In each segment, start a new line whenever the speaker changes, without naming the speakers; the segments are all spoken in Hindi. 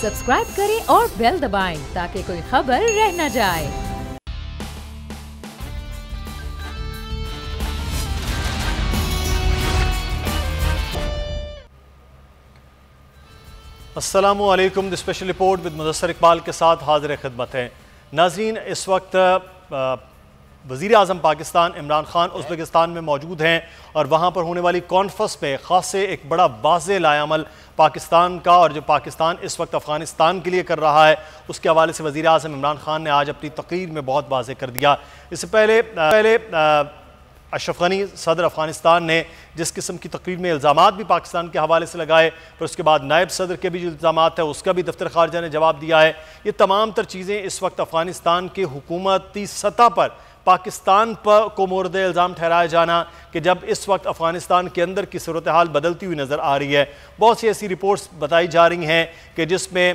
सब्सक्राइब करें और बेल दबाएं ताकि कोई खबर रह न जाए।
अस्सलामु अलैकुम। The special report with Mudassar Iqbal के साथ हाजिर खिदमत है। नाज़रीन, इस वक्त वज़ीर आज़म पाकिस्तान इमरान खान उज़्बेकिस्तान में मौजूद हैं और वहाँ पर होने वाली कॉन्फ्रेंस में ख़ास से एक बड़ा वाज़ेह लाएअमल पाकिस्तान का और जो पाकिस्तान इस वक्त अफ़गानिस्तान के लिए कर रहा है उसके हवाले से वज़ीर आज़म इमरान खान ने आज अपनी तक़रीर में बहुत वाज़ेह कर दिया। इससे पहले अशरफ गनी सदर अफ़गानिस्तान ने जिस किस्म की तकरीर में इल्ज़ामात भी पाकिस्तान के हवाले से लगाए, फिर उसके बाद नायब सदर के भी जो इल्ज़ामात है उसका भी दफ्तर ख़ारजा ने जवाब दिया है। ये तमाम तर चीज़ें इस वक्त अफ़गानिस्तान की हुकूमती सतह पर पाकिस्तान पर को मोरद इल्ज़ाम ठहराया जाना कि जब इस वक्त अफ़गानिस्तान के अंदर की सूरत हाल बदलती हुई नज़र आ रही है। बहुत सी ऐसी रिपोर्ट्स बताई जा रही हैं कि जिसमें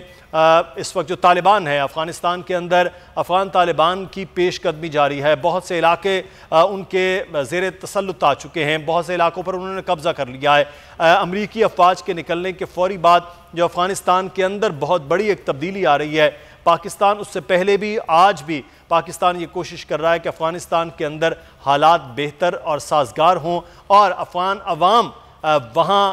इस वक्त जो तालिबान है अफ़गानिस्तान के अंदर, अफ़गान तालिबान की पेशकदमी जारी है। बहुत से इलाके उनके ज़ेर तसल्लुत आ चुके हैं, बहुत से इलाकों पर उन्होंने कब्ज़ा कर लिया है। अमरीकी अफवाज के निकलने के फ़ौरी बाद जो अफ़गानिस्तान के अंदर बहुत बड़ी एक तब्दीली आ रही है। पाकिस्तान उससे पहले भी आज भी पाकिस्तान ये कोशिश कर रहा है कि अफ़गानिस्तान के अंदर हालात बेहतर और साजगार हों और अफ़गान अवाम वहाँ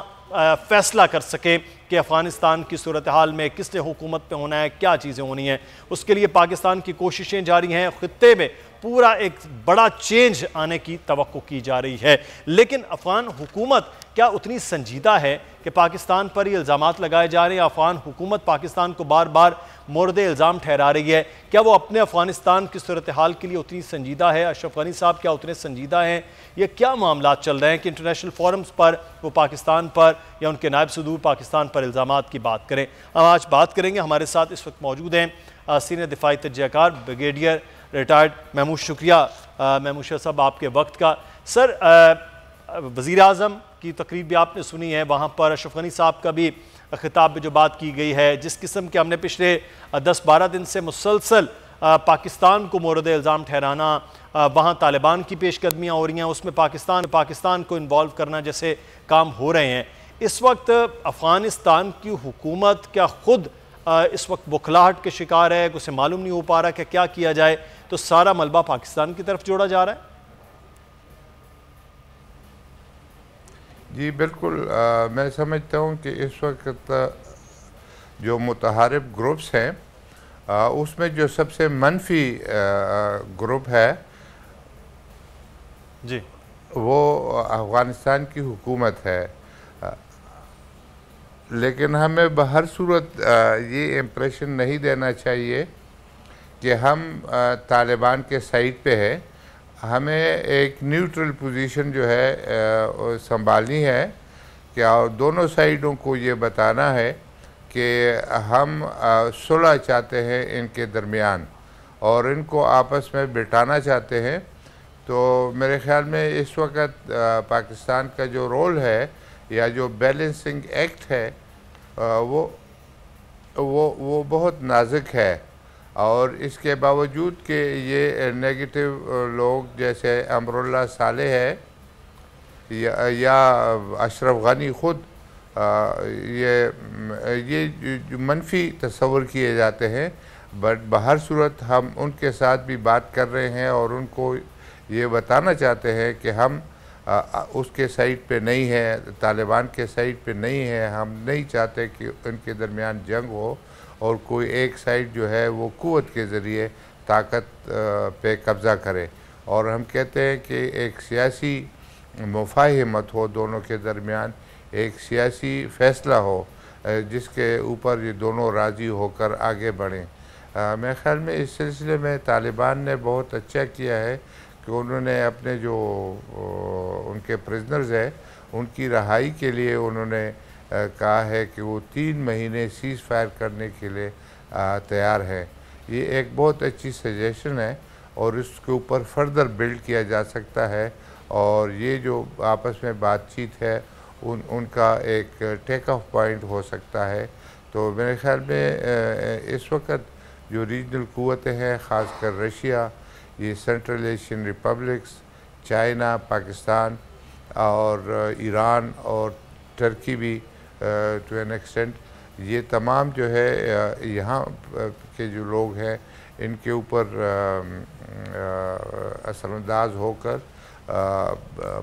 फ़ैसला कर सके कि अफ़गानिस्तान की सूरत हाल में किसने हुकूमत पे होना है, क्या चीज़ें होनी हैं। उसके लिए पाकिस्तान की कोशिशें जारी हैं। ख़ित्ते में पूरा एक बड़ा चेंज आने की तवक्को की जा रही है, लेकिन अफ़गान हुकूमत क्या उतनी संजीदा है कि पाकिस्तान पर ये इल्ज़ामात लगाए जा रहे हैं? अफ़गान हुकूमत पाकिस्तान को बार बार मोरद इल्ज़ाम ठहरा रही है, क्या वो अपने अफ़गानिस्तान की सूरत हाल के लिए उतनी संजीदा है? अशरफ गनी साहब क्या उतने संजीदा हैं? ये क्या मामला चल रहे हैं कि इंटरनेशनल फोरम्स पर वो पाकिस्तान पर या उनके नायब सदूर पाकिस्तान पर इल्ज़ामात की बात करें? हम आज बात करेंगे। हमारे साथ इस वक्त मौजूद हैं सीनियर दिफाई तजज़ियाकार ब्रिगेडियर रिटायर्ड महमूद। शुक्रिया महमूद साहब आपके वक्त का। सर, वज़ीर आज़म की तकरीर भी आपने सुनी है, वहाँ पर अशरफ गनी साहब का भी खिताब में जो बात की गई है, जिस किस्म के हमने पिछले 10-12 दिन से मुसलसल पाकिस्तान को मोरद इल्ज़ाम ठहराना, वहाँ तालिबान की पेशकदमियाँ हो रही हैं, उसमें पाकिस्तान को इन्वॉल्व करना जैसे काम हो रहे हैं। इस वक्त अफ़गानिस्तान की हुकूमत क्या खुद इस वक्त बुखलाहट के शिकार है? उसे मालूम नहीं हो पा रहा कि क्या किया जाए, तो सारा मलबा पाकिस्तान की तरफ जोड़ा जा रहा है?
जी बिल्कुल, मैं समझता हूँ कि इस वक्त जो मुतहारिब ग्रुप्स हैं उसमें जो सबसे मनफी ग्रुप है
जी
वो अफ़गानिस्तान की हुकूमत है। लेकिन हमें बहर सूरत ये इम्प्रेशन नहीं देना चाहिए कि हम तालिबान के साइड पे है। हमें एक न्यूट्रल पोजीशन जो है संभालनी है कि दोनों साइडों को ये बताना है कि हम सुलह चाहते हैं इनके दरमियान और इनको आपस में बिठाना चाहते हैं। तो मेरे ख़्याल में इस वक्त पाकिस्तान का जो रोल है या जो बैलेंसिंग एक्ट है वो बहुत नाजुक है। और इसके बावजूद कि ये नेगेटिव लोग जैसे अमरुल्लाह सालेह है या अशरफ गनी ख़ुद ये जो मनफी तस्वर किए जाते हैं, बट बहर सूरत हम उनके साथ भी बात कर रहे हैं और उनको ये बताना चाहते हैं कि हम उसके साइड पे नहीं है, तालिबान के साइड पे नहीं है। हम नहीं चाहते कि उनके दरमियान जंग हो और कोई एक साइड जो है वो क़ुव्वत के ज़रिए ताकत पे कब्ज़ा करे। और हम कहते हैं कि एक सियासी मुफ़ाहिमत हो दोनों के दरमियान, एक सियासी फ़ैसला हो जिसके ऊपर ये दोनों राज़ी होकर आगे बढ़ें। मेरे ख़्याल में इस सिलसिले में तालिबान ने बहुत अच्छा किया है कि उन्होंने अपने जो उनके प्रिजनर्स हैं उनकी रहाई के लिए उन्होंने कहा है कि वो 3 महीने सीज़ फायर करने के लिए तैयार है। ये एक बहुत अच्छी सजेशन है और इसके ऊपर फर्दर बिल्ड किया जा सकता है और ये जो आपस में बातचीत है उनका एक टेक ऑफ पॉइंट हो सकता है। तो मेरे ख़्याल में इस वक्त जो रीजनल क़ुव्वतें हैं, ख़ासकर रशिया, ये central Asian republics, China, Pakistan और ईरान और टर्की भी टू एन एक्सटेंट, ये तमाम जो है यहाँ के जो लोग हैं इनके ऊपर असरअंदाज होकर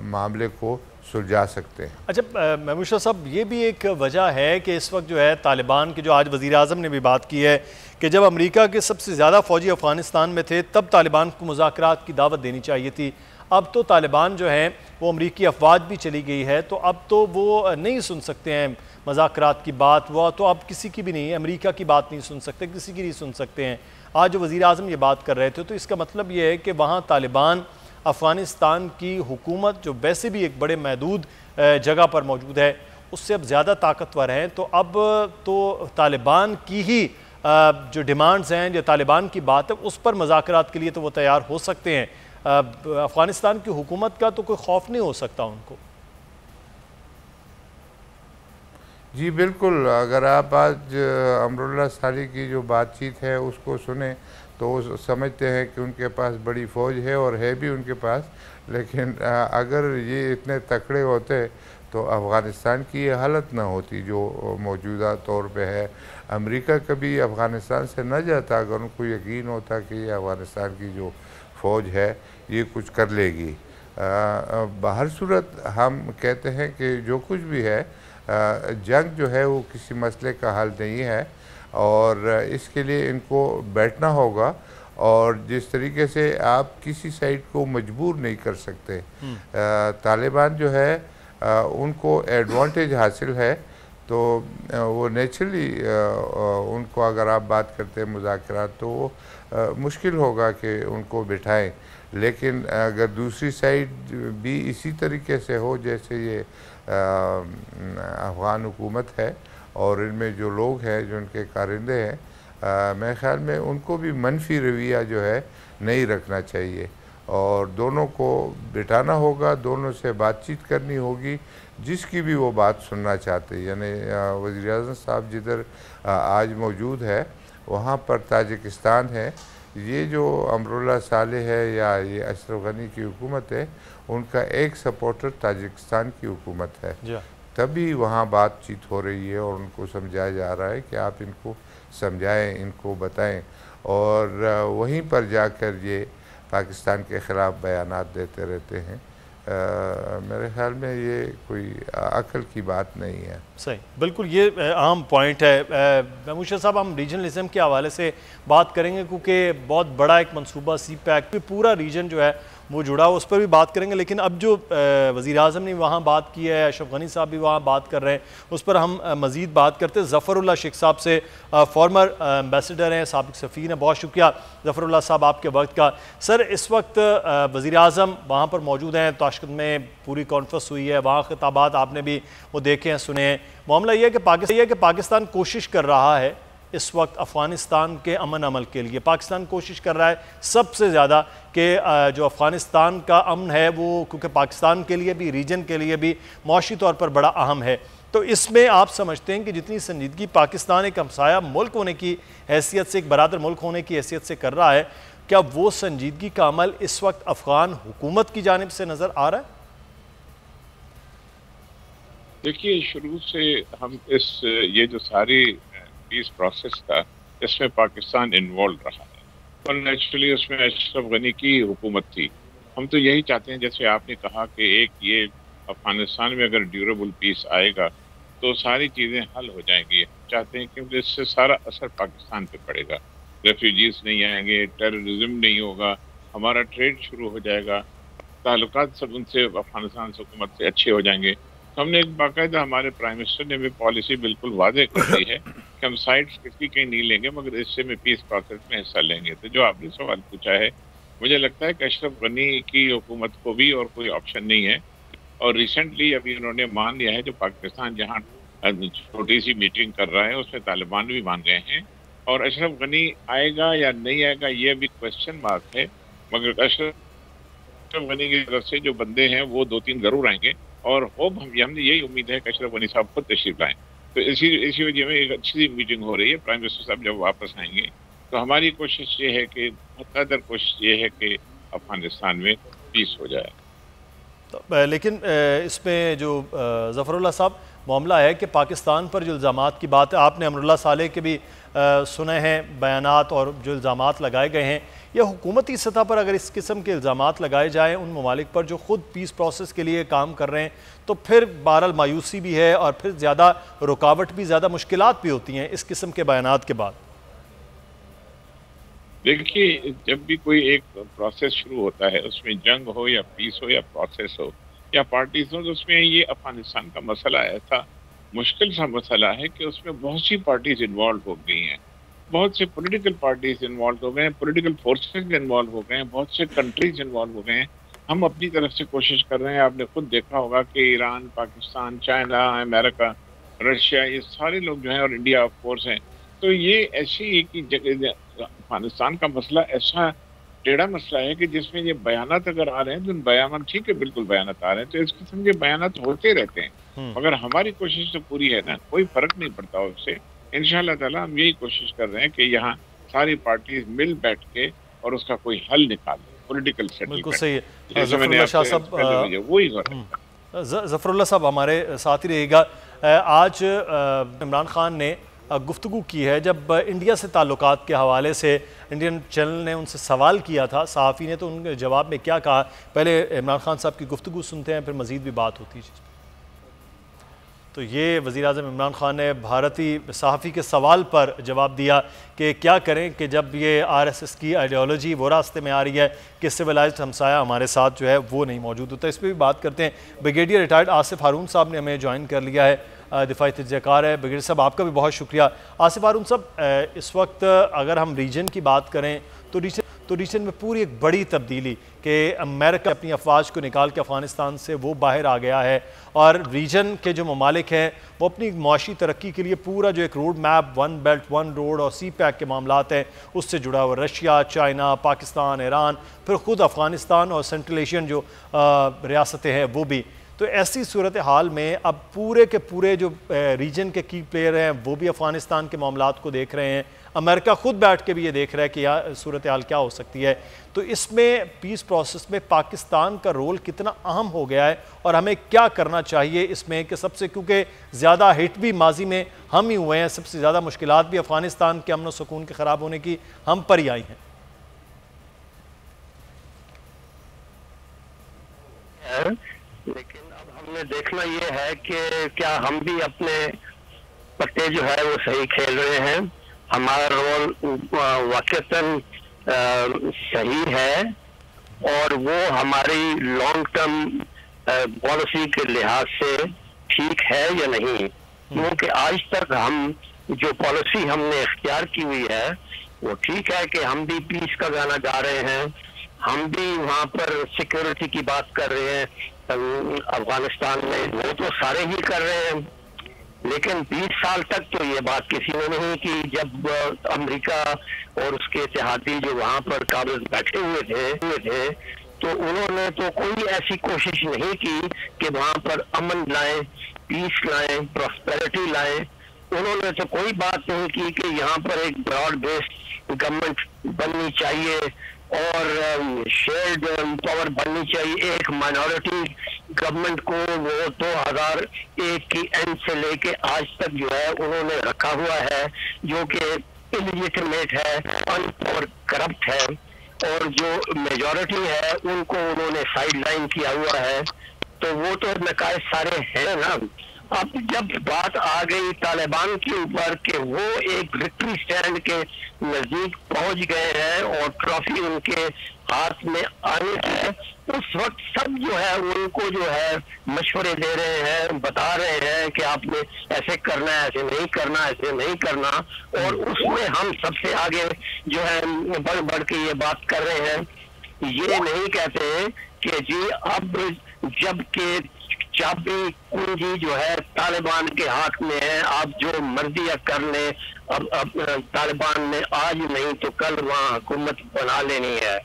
मामले को सुलझा सकते हैं।
अच्छा महमूद शाह साहब, ये भी एक वजह है कि इस वक्त जो है तालिबान के, जो आज वज़ीर आज़म ने भी बात की है कि जब अमेरिका के सबसे ज़्यादा फ़ौजी अफ़गानिस्तान में थे तब तालिबान को मुज़ाकरात की दावत देनी चाहिए थी। अब तो तालिबान जो है वो अमरीकी अफवाज भी चली गई है, तो अब तो वो नहीं सुन सकते हैं मुज़ाकरात की बात। वो तो अब किसी की भी नहीं, अमेरिका की बात नहीं सुन सकते, किसी की नहीं सुन सकते हैं। आज जो वज़ीर आज़म ये बात कर रहे थे तो इसका मतलब ये है कि वहाँ तालिबान अफ़गानिस्तान की हुकूमत, जो वैसे भी एक बड़े महदूद जगह पर मौजूद है, उससे अब ज़्यादा ताकतवर हैं। तो अब तो तालिबान की ही जो डिमांड्स हैं, जो तालिबान की बात है, उस पर मुज़ाकरात के लिए तो वो तैयार हो सकते हैं। अफ़गानिस्तान की हुकूमत का तो कोई खौफ नहीं हो सकता उनको।
जी बिल्कुल, अगर आप आज अमरुल्लाह साली की जो बातचीत है उसको सुने तो वो समझते हैं कि उनके पास बड़ी फ़ौज है, और है भी उनके पास, लेकिन अगर ये इतने तकड़े होते तो अफ़गानिस्तान की ये हालत ना होती जो मौजूदा तौर पे है। अमेरिका कभी अफ़गानिस्तान से न जाता अगर उनको यकीन होता कि ये अफ़गानिस्तान की जो फ़ौज है ये कुछ कर लेगी। बाहर सूरत हम कहते हैं कि जो कुछ भी है, जंग जो है वो किसी मसले का हल नहीं है, और इसके लिए इनको बैठना होगा, और जिस तरीके से आप किसी साइड को मजबूर नहीं कर सकते। तालिबान जो है उनको एडवांटेज हासिल है, तो वो नेचुरली उनको अगर आप बात करते हैं मुज़ाकरात तो वो मुश्किल होगा कि उनको बिठाएं। लेकिन अगर दूसरी साइड भी इसी तरीके से हो जैसे ये अफ़गान हुकूमत है, और इनमें जो लोग हैं जो उनके कारिंदे हैं, मेरे ख़्याल में उनको भी मनफी रवैया जो है नहीं रखना चाहिए, और दोनों को बिठाना होगा, दोनों से बातचीत करनी होगी, जिसकी भी वो बात सुनना चाहते हैं। यानी वज़ीर आज़म साहब जिधर आज मौजूद है वहाँ पर ताजिकिस्तान है, ये जो अमरुल्लाह सालेह है या ये अशरफ गनी की हुकूमत है, उनका एक सपोर्टर ताजिकिस्तान की हुकूमत है, तभी वहाँ बातचीत हो रही है और उनको समझाया जा रहा है कि आप इनको समझाएं, इनको बताएं, और वहीं पर जाकर ये पाकिस्तान के ख़िलाफ़ बयानात देते रहते हैं। मेरे ख़्याल में ये कोई अकल की बात नहीं है।
सही, बिल्कुल ये अहम पॉइंट है। महमूद शाह साहब, हम रीजनलिज्म के हवाले से बात करेंगे क्योंकि बहुत बड़ा एक मंसूबा सी पैक पे पूरा रीजन जो है वो जुड़ा हो, उस पर भी बात करेंगे। लेकिन अब जो वज़ीर आज़म ने वहाँ बात की है, अशरफ गनी साहब भी वहाँ बात कर रहे हैं, उस पर हम मज़ीद बात करते हैं ज़फ़रुल्लाह शेख साहब से। फॉर्मर एम्बेसडर हैं, साबिक़ सफ़ीर हैं। बहुत शुक्रिया ज़फ़रुल्लाह साहब आपके वक्त का। सर, इस वक्त वज़ीर आज़म वहाँ पर मौजूद हैं, ताशकंद में पूरी कॉन्फ्रेंस हुई है, वहाँ खिताबात आपने भी वो देखे हैं, सुने हैं। मामला यह है कि पाकिस्तान कोशिश कर रहा है इस वक्त अफ़गानिस्तान के अमन अमल के लिए। पाकिस्तान कोशिश कर रहा है सबसे ज़्यादा कि जो अफ़गानिस्तान का अमन है वो, क्योंकि पाकिस्तान के लिए भी, रीजन के लिए भी माशी तौर पर बड़ा अहम है, तो इसमें आप समझते हैं कि जितनी संजीदगी पाकिस्तान एक हमसाया मुल्क होने की हैसियत से, एक बरादर मुल्क होने की हैसियत से कर रहा है, क्या वो संजीदगी का अमल इस वक्त अफ़गान हुकूमत की जानिब से नज़र आ रहा है?
देखिए, शुरू से हम ये जो सारी पीस प्रोसेस था इसमें पाकिस्तान इन्वॉल्व रहा है, और नेचुरली उसमें अशरफ गनी की हुकूमत थी। हम तो यही चाहते हैं, जैसे आपने कहा कि एक ये अफगानिस्तान में अगर ड्यूरेबल पीस आएगा तो सारी चीज़ें हल हो जाएंगी। हम चाहते हैं क्योंकि इससे सारा असर पाकिस्तान पे पड़ेगा। रेफ्यूजीज नहीं आएंगे, टेररिज्म नहीं होगा, हमारा ट्रेड शुरू हो जाएगा, ताल्लुकात सब उनसे, अफगानिस्तान से हुकूमत से अच्छे हो जाएंगे। तो हमने एक बाकायदा, हमारे प्राइम मिनिस्टर ने भी पॉलिसी बिल्कुल वादे कर दी है कि हम साइड्स किसी के नहीं लेंगे, मगर इससे में पीस प्रोसेस में हिस्सा लेंगे। तो जो आपने सवाल पूछा है, मुझे लगता है कि अशरफ गनी की हुकूमत को भी और कोई ऑप्शन नहीं है। और रिसेंटली अभी उन्होंने मान लिया है, जो पाकिस्तान जहाँ छोटी सी मीटिंग कर रहा है उसमें तालिबान भी मान गए हैं, और अशरफ गनी आएगा या नहीं आएगा ये भी क्वेश्चन मार्क है, मगर अशरफ गनी की तरफ से जो बंदे हैं वो 2-3 जरूर आएंगे, और होप हमने यही उम्मीद है कि अशरफ गनी साहब खुद तशरीफ लाएं। तो इसी वजह में एक अच्छी सी मीटिंग हो रही है। प्राइम मिनिस्टर साहब जब वापस आएंगे तो हमारी कोशिश ये है कि, मुक़द्दर कोशिश ये है कि अफगानिस्तान में पीस हो जाए।
लेकिन इसमें जो ज़फ़रुल्लाह साहब, मामला है कि पाकिस्तान पर जो इल्ज़ामात की बात है, आपने अमरुल्लाह सालेह के भी सुने हैं बयानात और जो इल्ज़ामात लगाए गए हैं, या हुकूमती सतह पर अगर इस किस्म के इल्ज़ामात लगाए जाएँ उन ममालिक पर जो ख़ुद पीस प्रोसेस के लिए काम कर रहे हैं, तो फिर बहरहाल मायूसी भी है और फिर ज़्यादा रुकावट भी, ज़्यादा मुश्किलात भी होती हैं इस किस्म के बयानात के बाद।
देखिए, जब भी कोई एक प्रोसेस शुरू होता है, उसमें जंग हो या पीस हो या प्रोसेस हो या पार्टीज हो, तो उसमें ये अफगानिस्तान का मसला ऐसा मुश्किल सा मसला है कि उसमें बहुत सी पार्टीज इन्वॉल्व हो गई हैं, बहुत से पॉलिटिकल पार्टीज इन्वॉल्व हो गए हैं, पॉलिटिकल फोर्सेस इन्वॉल्व हो गए हैं, बहुत से कंट्रीज इन्वॉल्व हो गए हैं। हम अपनी तरफ से कोशिश कर रहे हैं। आपने खुद देखा होगा कि Iran, Pakistan, China, America, Russia, ये सारे लोग जो हैं, और इंडिया ऑफ कोर्स हैं। तो ये ऐसी एक ही जगह, अफगानिस्तान का मसला ऐसा टेढ़ा मसला है कि जिसमें ये बयानात अगर आ रहे हैं तो बयान ठीक है, बिल्कुल बयानात आ रहे हैं, तो इस किस्म के बयानात होते रहते हैं। मगर हमारी कोशिश तो पूरी है ना, कोई फर्क नहीं पड़ता उससे। इंशाअल्लाह ताला हम यही कोशिश कर रहे हैं कि यहाँ सारी पार्टीज मिल बैठ के और उसका कोई हल निकाले, पॉलिटिकल सेटलमेंट।
बिल्कुल सही है।
ज़फरुल्लाह
साहब हमारे साथ ही रहेगा। आज इमरान खान ने गुफ्तगू की है, जब इंडिया से ताल्लुकात के हवाले से इंडियन चैनल ने उनसे सवाल किया था, सहाफ़ी ने, तो उनके जवाब में क्या कहा, पहले इमरान खान साहब की गुफ्तगू सुनते हैं, फिर मज़ीद भी बात होती है। तो ये वज़ीर-ए-आज़म इमरान खान ने भारतीय सहाफ़ी के सवाल पर जवाब दिया कि क्या करें कि जब ये RSS की आइडियोलॉजी वो रास्ते में आ रही है कि सिविलाइज्ड हमसाया हमारे साथ जो है वो नहीं मौजूद होता। इस पर भी बात करते हैं। ब्रिगेडियर रिटायर्ड आसिफ हारून साहब ने हमें ज्वाइन कर लिया है, दिफाई तजज़ियाकार है। ब्रिगेडियर साहब, आपका भी बहुत शुक्रिया। आसिफ हारून साहब, इस वक्त अगर हम रीजन की बात करें तो रीजन में पूरी एक बड़ी तब्दीली कि अमेरिका अपनी अफवाज को निकाल के अफ़गानिस्तान से वो बाहर आ गया है, और रीजन के जो ममालिक हैं वो अपनी माशी तरक्की के लिए पूरा जो एक road map, one belt one road और CPEC के मामलात हैं उससे जुड़ा हुआ, रशिया, चाइना, पाकिस्तान, ईरान, फिर ख़ुद अफ़गानिस्तान और सेंट्रल एशियन जो रियासतें हैं वो भी। तो ऐसी सूरत हाल में अब पूरे के पूरे जो रीजन के की प्लेयर हैं वो भी अफ़गानिस्तान के मामलात को देख रहे हैं, अमेरिका ख़ुद बैठ के भी ये देख रहा है कि यह सूरत हाल क्या हो सकती है। तो इसमें पीस प्रोसेस में पाकिस्तान का रोल कितना अहम हो गया है और हमें क्या करना चाहिए इसमें, कि सबसे, क्योंकि ज़्यादा हिट भी माजी में हम ही हुए हैं, सबसे ज़्यादा मुश्किलात भी अफ़गानिस्तान के अमन और सुकून के ख़राब होने की हम पर ही आई हैं।
लेकिन अब हमने देखना ये है कि क्या हम भी अपने पत्ते जो है वो सही खेल रहे हैं, हमारा रोल वाकईतन सही है, और वो हमारी लॉन्ग टर्म पॉलिसी के लिहाज से ठीक है या नहीं। क्योंकि आज तक हम जो पॉलिसी हमने इख्तियार की हुई है वो ठीक है कि हम भी पीस का गाना गा रहे हैं, हम भी वहाँ पर सिक्योरिटी की बात कर रहे हैं अफगानिस्तान में, वो तो सारे ही कर रहे हैं। लेकिन 20 साल तक तो ये बात किसी ने नहीं की। जब अमेरिका और उसके इत्तेहादी जो वहाँ पर काबिज बैठे हुए थे तो उन्होंने तो कोई ऐसी कोशिश नहीं की कि वहाँ पर अमन लाएं, पीस लाएं, प्रॉस्पेरिटी लाएं। उन्होंने तो कोई बात नहीं की कि यहाँ पर एक ब्रॉड बेस्ड गवर्नमेंट बननी चाहिए और शेयर्ड पावर बननी चाहिए। एक माइनॉरिटी गवर्नमेंट को वो 2001 की एंड से लेके आज तक जो है उन्होंने रखा हुआ है, जो कि इलिजिटिमेट है, और करप्ट है, और जो मेजॉरिटी है उनको उन्होंने साइडलाइन किया हुआ है। तो वो तो नकायद सारे हैं ना। अब जब बात आ गई तालिबान के ऊपर कि वो एक विक्ट्री स्टैंड के नजदीक पहुंच गए हैं और ट्रॉफी उनके हाथ में आनी है, उस वक्त सब जो है उनको जो है मशवरे दे रहे हैं, बता रहे हैं कि आपने ऐसे करना है, ऐसे नहीं करना, ऐसे नहीं करना। और उसमें हम सबसे आगे जो है बढ़ बढ़ के ये बात कर रहे हैं। ये नहीं कहते कि जी अब जबकि चाबी कुंजी जो है तालिबान के हाथ में है, आप जो मर्जी कर लें, अब तालिबान ने आज नहीं तो कल वहाँ हुकूमत बना लेनी है।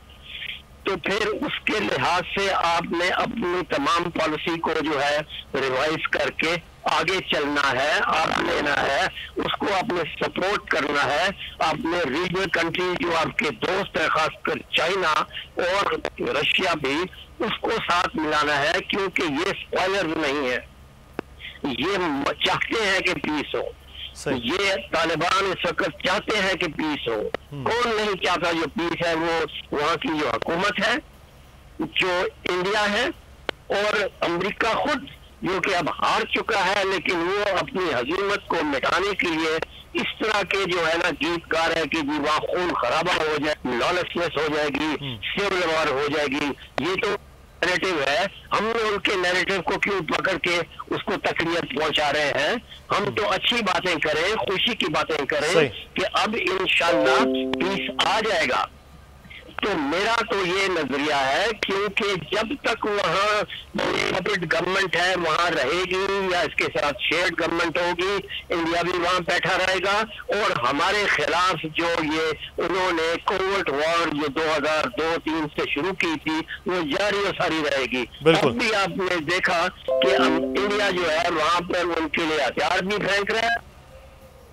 तो फिर उसके लिहाज से आपने अपनी तमाम पॉलिसी को जो है रिवाइज करके आगे चलना है, आप लेना है, उसको आपने सपोर्ट करना है। आपने रीजनल कंट्री जो आपके दोस्त है, खासकर चाइना और रशिया भी, उसको साथ मिलाना है, क्योंकि ये स्पॉइलर नहीं है। ये चाहते हैं कि पीस हो, ये तालिबान इस वक्त चाहते हैं कि पीस हो। कौन नहीं चाहता? जो पीस है वो वहाँ की जो हुकूमत है, जो इंडिया है और अमेरिका खुद, जो कि अब हार चुका है, लेकिन वो अपनी हजीमत को मिटाने के लिए इस तरह के जो है ना गीतकार है कि जी वहाँ खून खराबा हो जाए, लॉलेसनेस हो जाएगी, सिविल वॉर हो जाएगी। ये तो नैरेटिव है। हमने उनके नैरेटिव को क्यों पकड़ के उसको तकलीफ पहुंचा रहे हैं? हम तो अच्छी बातें करें, खुशी की बातें करें कि अब इंशाल्लाह पीस आ जाएगा। तो मेरा तो ये नजरिया है, क्योंकि जब तक वहाँ गवर्नमेंट है वहाँ रहेगी या इसके साथ शेयर्ड गवर्नमेंट होगी, इंडिया भी वहाँ बैठा रहेगा और हमारे खिलाफ जो ये उन्होंने कोवर्ट वॉर जो 2002-3 से शुरू की थी वो जारी और सारी रहेगी। अब भी आपने देखा कि इंडिया जो है वहाँ पर उनके लिए हथियार भी फेंक रहे हैं,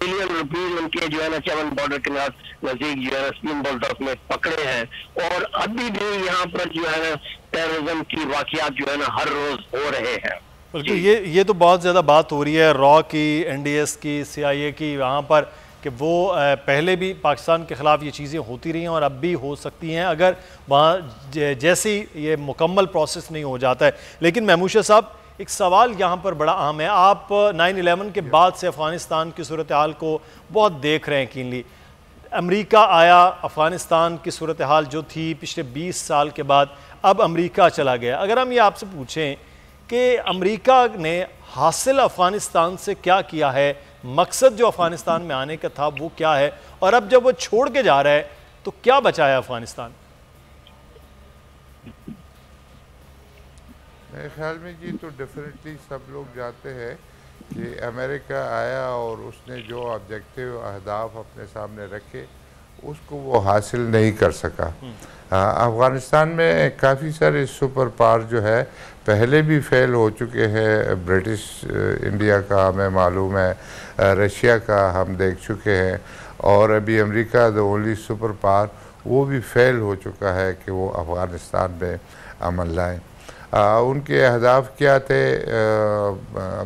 बिलियन रुपीज उनके जो है ना चवन बॉर्डर के नजदीक जो है स्पीन बोल्ट में पकड़े हैं और अभी भी यहाँ पर जो है ना टेररिज्म की वाकयात जो है ना हर रोज हो रहे हैं।
बल्कि ये तो बहुत ज़्यादा बात हो रही है रॉ की, एनडीएस की, CIA की यहाँ पर कि वो पहले भी पाकिस्तान के ख़िलाफ़ ये चीज़ें होती रही हैं और अब भी हो सकती हैं अगर वहाँ जैसी ये मुकम्मल प्रोसेस नहीं हो जाता है। लेकिन महमूद साहब, एक सवाल यहाँ पर बड़ा अहम है। आप 9/11 के बाद से अफ़गानिस्तान की सूरत हाल को बहुत देख रहे हैं कीनली। अमेरिका आया, अफ़गानिस्तान की सूरत हाल जो थी पिछले 20 साल के बाद अब अमेरिका चला गया। अगर हम ये आपसे पूछें कि अमेरिका ने हासिल अफ़गानिस्तान से क्या किया है, मकसद जो अफ़गानिस्तान में आने का था वो क्या है, और अब जब वो छोड़ के जा रहा है तो क्या बचाया अफ़गानिस्तान?
मेरे ख्याल में जी तो डेफिनेटली सब लोग जानते हैं कि अमेरिका आया और उसने जो ऑब्जेक्टिव अहदाफ अपने सामने रखे उसको वो हासिल नहीं कर सका। अफ़गानिस्तान में काफ़ी सारे सुपर पावर जो है पहले भी फेल हो चुके हैं। ब्रिटिश इंडिया का हमें मालूम है, रशिया का हम देख चुके हैं और अभी America the only super power वो भी फेल हो चुका है कि वो अफ़गानिस्तान में अमन लाएँ। उनके अहदाफ क्या थे?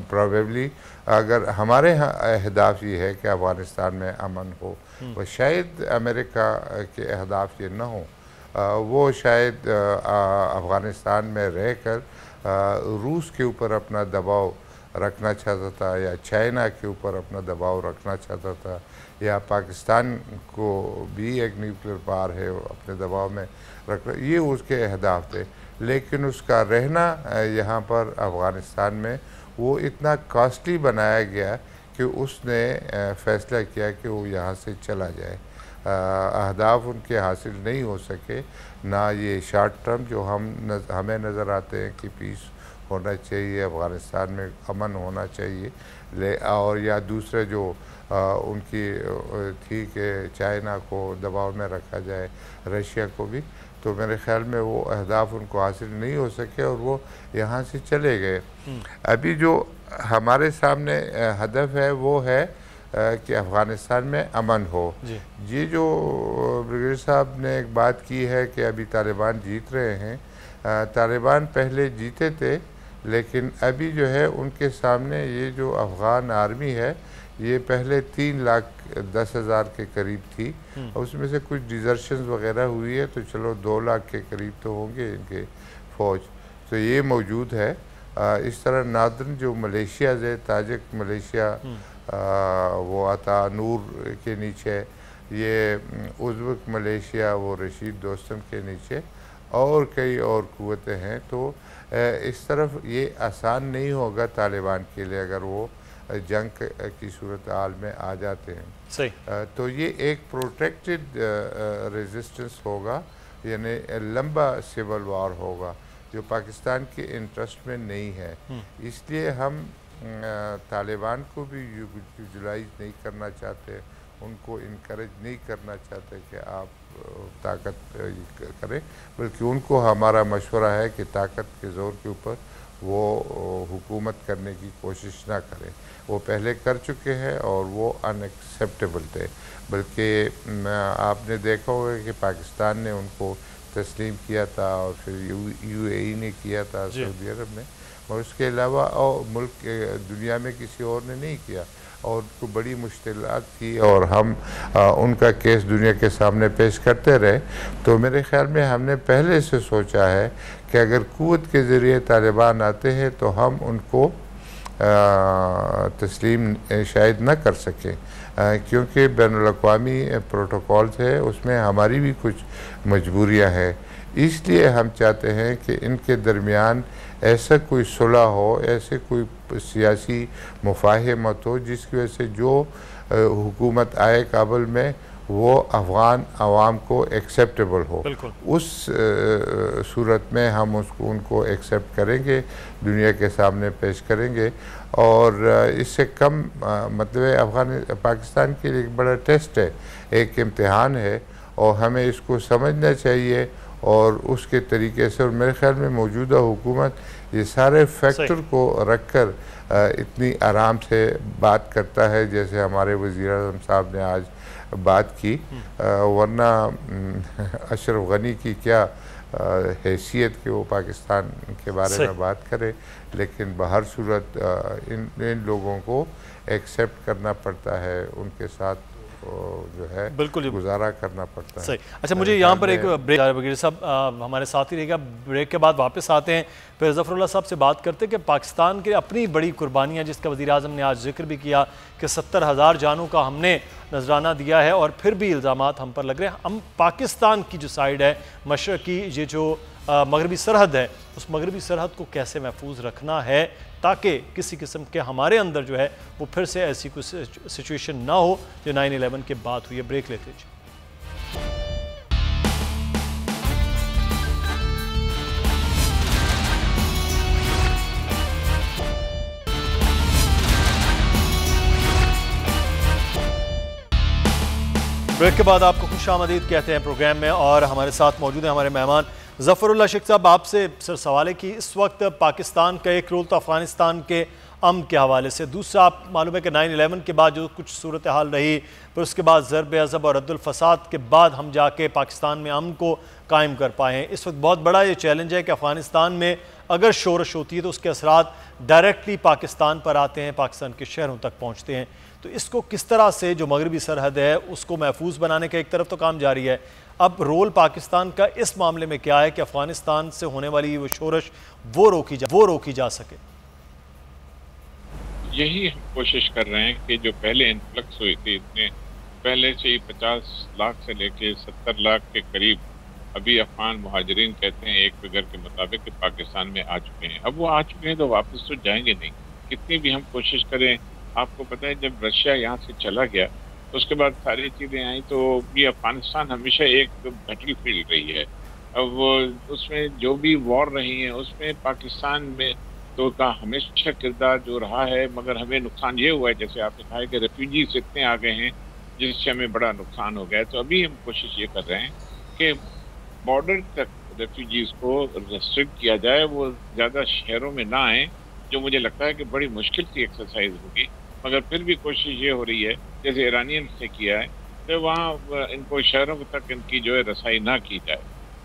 प्रॉबेबली अगर हमारे यहाँ अहदाफ ये है कि अफ़गानिस्तान में अमन हो, वो शायद अमेरिका के अहदाफ ये न हो। वो शायद अफ़गानिस्तान में रहकर रूस के ऊपर अपना दबाव रखना चाहता था या चाइना के ऊपर अपना दबाव रखना चाहता था या पाकिस्तान को भी एक न्यूक्लियर पावर है अपने दबाव में रखना, ये उसके अहदाफ थे। लेकिन उसका रहना यहाँ पर अफ़गानिस्तान में वो इतना कॉस्टली बनाया गया कि उसने फ़ैसला किया कि वो यहाँ से चला जाए। अहदाफ उनके हासिल नहीं हो सके, ना ये शॉर्ट टर्म जो हमें नज़र आते हैं कि पीस होना चाहिए, अफ़गानिस्तान में अमन होना चाहिए, और या दूसरे जो उनकी थी कि चाइना को दबाव में रखा जाए, रशिया को भी, तो मेरे ख़्याल में वो अहदाफ उनको हासिल नहीं हो सके और वो यहाँ से चले गए। अभी जो हमारे सामने हदफ है वो है कि अफ़गानिस्तान में अमन हो। ये जो ब्रिगेडियर साहब ने एक बात की है कि अभी तालिबान जीत रहे हैं, तालिबान पहले जीते थे लेकिन अभी जो है उनके सामने ये जो अफ़गान आर्मी है ये पहले 3,10,000 के करीब थी, उसमें से कुछ डिजर्शंस वगैरह हुई है तो चलो 2 लाख के करीब तो होंगे इनके फ़ौज, तो ये मौजूद है। इस तरह नादरन जो मलेशिया है, ताजिक मलेशिया वो आता नूर के नीचे, ये उज़्बेक मलेशिया वो रशीद दोस्तम के नीचे और कई और कुव्वतें हैं। तो इस तरफ ये आसान नहीं होगा तालिबान के लिए अगर वो जंग की सूरत हाल में आ जाते हैं।
सही।
तो ये एक प्रोटेक्टेड रेजिस्टेंस होगा, यानी लंबा सिविल वॉर होगा जो पाकिस्तान के इंटरेस्ट में नहीं है। इसलिए हम तालिबान को भी यूटिलाइज नहीं करना चाहते, उनको इनकरेज नहीं करना चाहते कि आप ताकत करें, बल्कि उनको हमारा मशवरा है कि ताकत के ज़ोर के ऊपर वो हुकूमत करने की कोशिश ना करें। वो पहले कर चुके हैं और वो अनएक्सेप्टेबल थे। बल्कि आपने देखा होगा कि पाकिस्तान ने उनको तस्लीम किया था और फिर UAE ने किया था, सऊदी अरब ने, और उसके अलावा और मुल्क दुनिया में किसी और ने नहीं किया, और तो बड़ी मुश्किलात थी और हम उनका केस दुनिया के सामने पेश करते रहे। तो मेरे ख़्याल में हमने पहले से सोचा है कि अगर क़ुव्वत के ज़रिए तालिबान आते हैं तो हम उनको तस्लीम शायद न कर सकें, क्योंकि बैनुल-अक़वामी प्रोटोकॉल्स है, उसमें हमारी भी कुछ मजबूरियां हैं। इसलिए हम चाहते हैं कि इनके दरमियान ऐसा कोई सुलह हो, ऐसे कोई सियासी मुफाहमत हो जिसकी वजह से जो हुकूमत आए काबुल में वो अफ़गान आवाम को एक्सेप्टेबल हो। उस सूरत में हम उनको एक्सेप्ट करेंगे, दुनिया के सामने पेश करेंगे। और इससे कम मतलब पाकिस्तान के लिए एक बड़ा टेस्ट है, एक इम्तिहान है, और हमें इसको समझना चाहिए और उसके तरीके से। और मेरे ख्याल में मौजूदा हुकूमत ये सारे फैक्टर को रख कर इतनी आराम से बात करता है, जैसे हमारे वज़ीर-ए-आज़म साहब ने आज बात की, वरना अशरफ गनी की क्या हैसियत कि वो पाकिस्तान के बारे में बात करे। लेकिन बहर सूरत इन लोगों को एक्सेप्ट करना पड़ता है, उनके साथ जो है बिल्कुल गुजारा करना पड़ता है।
सही। अच्छा, मुझे यहाँ पर एक ब्रेक, वकील साहब हमारे साथ ही रहेगा, ब्रेक के बाद वापस आते हैं, फिर ज़फ़रुल्लाह साहब से बात करते हैं कि पाकिस्तान के अपनी बड़ी कुर्बानियाँ, जिसका वज़ीर-ए-आज़म ने आज जिक्र भी किया कि 70,000 जानों का हमने नजराना दिया है और फिर भी इल्ज़ामात हम पर लग रहे हैं। हम पाकिस्तान की जो साइड है, मशरक़ी ये जो मगरबी सरहद है, उस मगरबी सरहद को कैसे महफूज रखना है ताकि किसी किस्म के हमारे अंदर जो है वो फिर से ऐसी कोई सिचुएशन ना हो जो 9/11 के बाद हुई है। ब्रेक लेते हैं। ब्रेक के बाद आपको खुशामदीद कहते हैं प्रोग्राम में, और हमारे साथ मौजूद हैं हमारे मेहमान ज़फ़रुल्लाह शेख साहब। आपसे सर सवाल है कि इस वक्त पाकिस्तान का एक रोल तो अफ़गानिस्तान के अमन के हवाले से, दूसरा आप मालूम है कि 9/11 के बाद जो कुछ सूरत हाल रही, फिर उसके बाद ज़रब अज़ब और रद्दुल फ़साद के बाद हम जाके पाकिस्तान में अमन को कायम कर पाए हैं। इस वक्त बहुत बड़ा ये चैलेंज है कि अफ़गानिस्तान में अगर शोरश होती है तो उसके असरात डायरेक्टली पाकिस्तान पर आते हैं, पाकिस्तान के शहरों तक पहुँचते हैं। तो इसको किस तरह से जो मगरबी सरहद है उसको महफूज बनाने का एक तरफ तो काम जारी है, अब रोल पाकिस्तान का इस मामले में क्या है कि अफगानिस्तान से होने वाली वो शोरश वो रोकी जा सके?
यही हम कोशिश कर रहे हैं कि जो पहले इन्फ्लक्स हुई थी, इतने पहले से ही 50 लाख से लेके 70 लाख के करीब अभी अफगान मुहाजिरीन कहते हैं एक फिगर के मुताबिक कि पाकिस्तान में आ चुके हैं। अब वो आ चुके हैं तो वापस तो जाएंगे नहीं, कितनी भी हम कोशिश करें। आपको पता है जब रशिया यहाँ से चला गया तो उसके बाद सारी चीज़ें आई, तो ये अफगानिस्तान हमेशा एक बैटल फील्ड रही है। अब वो उसमें जो भी वॉर रही है उसमें पाकिस्तान में तो का हमेशा किरदार जो रहा है, मगर हमें नुकसान ये हुआ है जैसे आपने कहा कि रेफ्यूजीज इतने आ गए हैं जिससे हमें बड़ा नुकसान हो गया है। तो अभी हम कोशिश ये कर रहे हैं कि बॉर्डर तक रेफ्यूजीज को रेस्ट्रिक्ट किया जाए, वो ज़्यादा शहरों में ना आए, जो मुझे लगता है कि बड़ी मुश्किल की एक्सरसाइज होगी, मगर फिर भी कोशिश ये हो रही है जैसे ईरानियंस ने किया है तो वहाँ इनको शहरों तक इनकी जो है रसाई ना की जाए।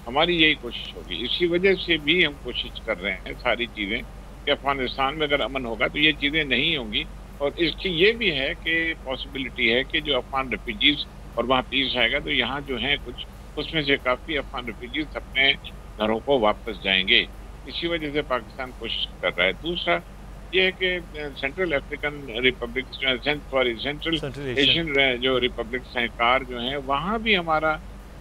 हमारी यही कोशिश होगी। इसी वजह से भी हम कोशिश कर रहे हैं सारी चीज़ें कि अफगानिस्तान में अगर अमन होगा तो ये चीज़ें नहीं होंगी। और इसकी ये भी है कि पॉसिबिलिटी है कि जो अफगान रेफ्यूजीज और वहाँ पीस आएगा तो यहाँ जो है कुछ उसमें से काफ़ी अफगान रेफ्यूजीज अपने घरों को वापस जाएंगे। इसी वजह से पाकिस्तान कोशिश कर रहा है। दूसरा ये है कि central African Republic central Asian जो रिपब्लिक्स हैं कार जो हैं, वहाँ भी हमारा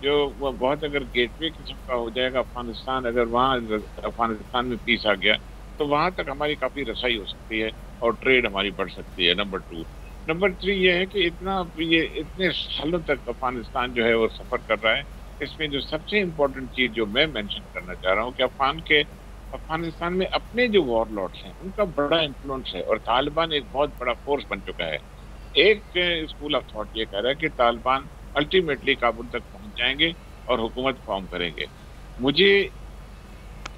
जो बहुत अगर गेटवे किस्म का हो जाएगा अफगानिस्तान, अगर वहाँ अफगानिस्तान में पीस आ गया तो वहाँ तक हमारी काफ़ी रसाई हो सकती है और ट्रेड हमारी बढ़ सकती है। नंबर 2। नंबर 3 ये है कि इतने सालों तक अफगानिस्तान जो है वो सफ़र कर रहा है। इसमें जो सबसे इम्पोर्टेंट चीज़ जो मैं मेंशन करना चाह रहा हूँ कि अफगानिस्तान में अपने जो वॉरलॉर्ड्स हैं उनका बड़ा इन्फ्लुएंस है और तालिबान एक बहुत बड़ा फोर्स बन चुका है। एक स्कूल ऑफ थॉट ये कह रहा है कि तालिबान अल्टीमेटली काबुल तक पहुंच जाएंगे और हुकूमत फॉर्म करेंगे। मुझे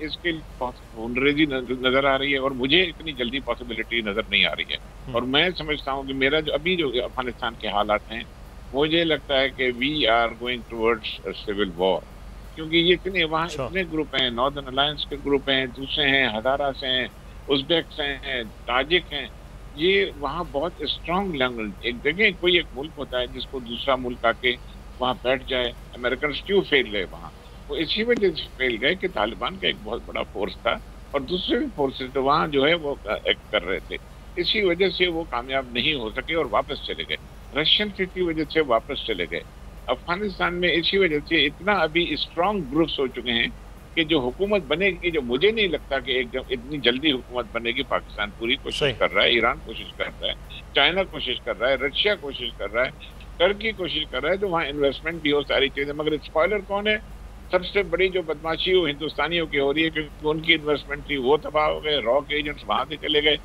इसके बहुत वल्नरेबिलिटी नज़र आ रही है और मुझे इतनी जल्दी पॉसिबिलिटी नज़र नहीं आ रही है। और मैं समझता हूँ कि मेरा जो अभी जो अफगानिस्तान के हालात हैं, मुझे लगता है कि we are going towards civil war, क्योंकि ये इतने वहाँ इतने ग्रुप हैं, नॉर्दर्न अलायंस के ग्रुप हैं, दूसरे हैं, हज़ारा से हैं, उज़्बेक्स हैं, ताजिक हैं, ये वहाँ बहुत स्ट्रांग लैंग्वेज। एक जगह कोई एक मुल्क होता है जिसको दूसरा मुल्क आके वहाँ बैठ जाए। अमेरिकन क्यों फेल गए वहाँ? वो इसी वजह से फेल गए कि तालिबान का एक बहुत बड़ा फोर्स था और दूसरे भी फोर्सेस तो वहाँ जो है वो एक्ट कर रहे थे। इसी वजह से वो कामयाब नहीं हो सके और वापस चले गए। रशियन की वजह से वापस चले गए। अफगानिस्तान में इसी वजह से इतना अभी स्ट्रांग ग्रुप्स हो चुके हैं कि जो हुकूमत बनेगी, जो मुझे नहीं लगता कि एकदम इतनी जल्दी हुकूमत बनेगी। पाकिस्तान पूरी कोशिश कर रहा है, ईरान कोशिश कर रहा है, चाइना कोशिश कर रहा है, रशिया कोशिश कर रहा है, टर्की कोशिश कर रहा है, तो वहाँ इन्वेस्टमेंट भी हो, सारी चीजें। मगर स्पॉइलर कौन है? सबसे बड़ी जो बदमाशी वो हिंदुस्तानियों की हो रही है, क्योंकि उनकी इन्वेस्टमेंट थी वो तबाह हो गए, रॉ के एजेंट्स वहां से चले गए,